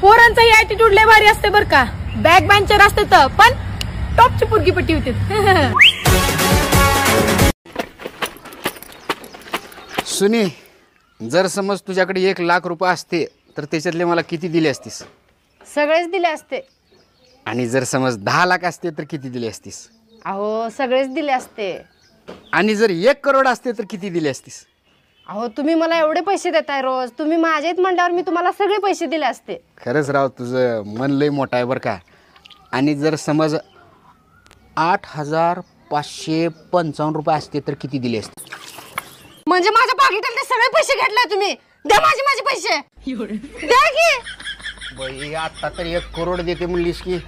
पोरांचाही attitude लय भारी असते बर का, बॅक बेंचर असते तर पण टॉपची पुरगी पट्टी होते. सुनी, जर समज तुझ्याकडे 1,00,000 रुपये असते तर त्याच्यातले मला किती दिले असतीस? सगळेच दिले असते. आणि जर समज 10,00,000 असते तर किती दिले असतीस? अहो सगळेच दिले असते. आणि जर 1,00,00,000 असते तर किती दिले असतीस? अहो तुम्ही मला एवढे पैसे देताय रोज, तुम्ही माझेच म्हणल्यावर मी तुम्हाला सगळे पैसे दिले असते. खरंच राव, तुझं मन लय मोठं आहे बरं का. आणि जर समज 8,555 रुपये असते तर किती दिले असते? म्हणजे माझ्या पाकिटातले सगळे पैसे घेतले तुम्ही. द्या माझे पैसे द्या की. बाई, आता तर 1,00,00,000 देते म्हणलीस की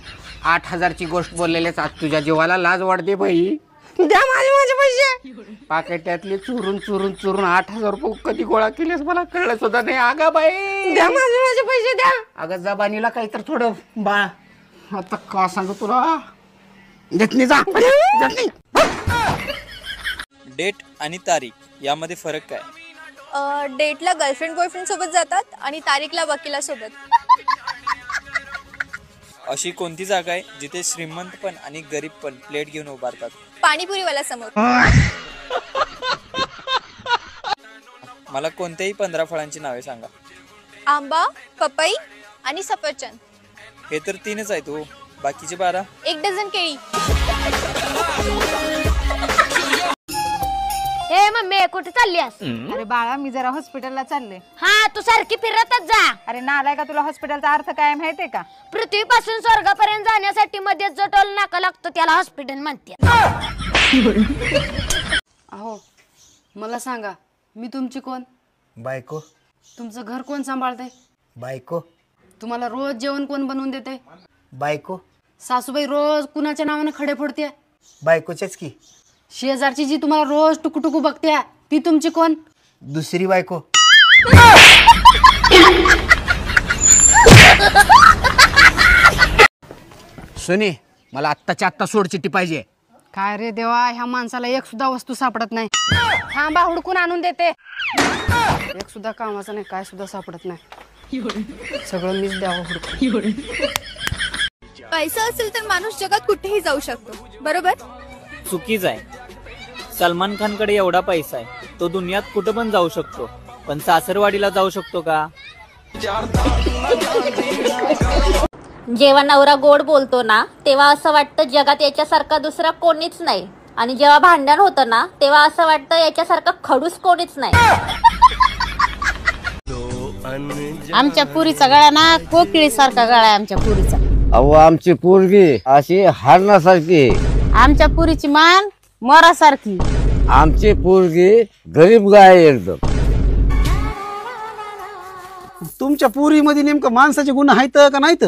8,000ची गोष्ट बोललेल्याच आज तुझ्या जीवाला लाज वाटते बाई. द्या माझे पैसे. पाकिटातले चुरून चुरून चुरून 8,000 रुपये कधी गोळा केलेस मला कळलं सुद्धा नाही. अगं बाई, द्या माझे पैसे द्या. अगं जबानीला काही तर थोडं बाळ. आता का सांगू तुला, देत नाही जा. डेट आणि तारीख यामध्ये फरक काय? डेटला गर्लफ्रेंड बॉयफ्रेंड सोबत जातात आणि तारीखला वकिला सोबत. अशी कोणती जागा आहे जिथे श्रीमंत पण आणि गरीब पण प्लेट घेऊन उभारतात? पाणीपुरीवाला समोर. मला कोणत्याही 15 फळांची नावे सांगा. आंबा, पपई आणि सफरचंद. हे तर 3च आहेत हो, बाकीचे 12? 1 डझन केळी. ए मम्मी, कुठे चाललीस? अरे बाळा, मी जरा हॉस्पिटलला चालले. हा, तू सारखी फिरतच जा. अरे नालाय का, तुला हॉस्पिटलचा अर्थ काय माहितीये का? पृथ्वीपासून स्वर्गापर्यंत जाण्यासाठी मध्ये जो टोल नाका लागतो त्याला हॉस्पिटल म्हणते. अहो मला सांगा, मी तुमची कोण? बायको. तुमचं घर कोण सांभाळते? बायको. तुम्हाला रोज जेवण कोण बनवून देते? बायको. सासूबाई रोज कुणाच्या नावाने खडे फोडते? बायकोच्याच की. शेजारची जी तुम्हाला रोज टुकू बघते ती तुमची कोण? दुसरी बायको. सुनी, मला आत्ताच्या आत्ता सोडचिट्टी पाहिजे. काय रे देवा, ह्या माणसाला एक सुद्धा वस्तू सापडत नाही. थांबा, हुडकून आणून देते. एक सुद्धा कामाचं नाही, काय सुद्धा सापडत नाही. सगळं मीच द्यावं हुडकून. पैसा असेल तर माणूस जगात कुठेही जाऊ शकतो, बरोबर? चुकीच आहे. सलमान खानकडे एवढा पैसा आहे, तो दुनियात कुठं पण जाऊ शकतो, पण सासरवाडीला जाऊ शकतो का? जेव्हा नवरा गोड बोलतो ना, तेव्हा असं वाटतं जगात याच्यासारखा दुसरा कोणीच नाही. आणि जेव्हा भांडण होतं ना, तेव्हा असं वाटतं याच्यासारखा खडूस कोणीच नाही. आमच्या पुरीचा गळा ना कोकिळी सारखा गळा आहे आमच्या पुरीचा. अहो, आमची पोरगी अशी हरणासारखी. आमच्या पुरीची मान मोरासारखी. आमची पोरगी गरीब गाय एकदम. तुमच्या पुरीमध्ये नेमकं माणसाचे गुण आहेत का नाहीत?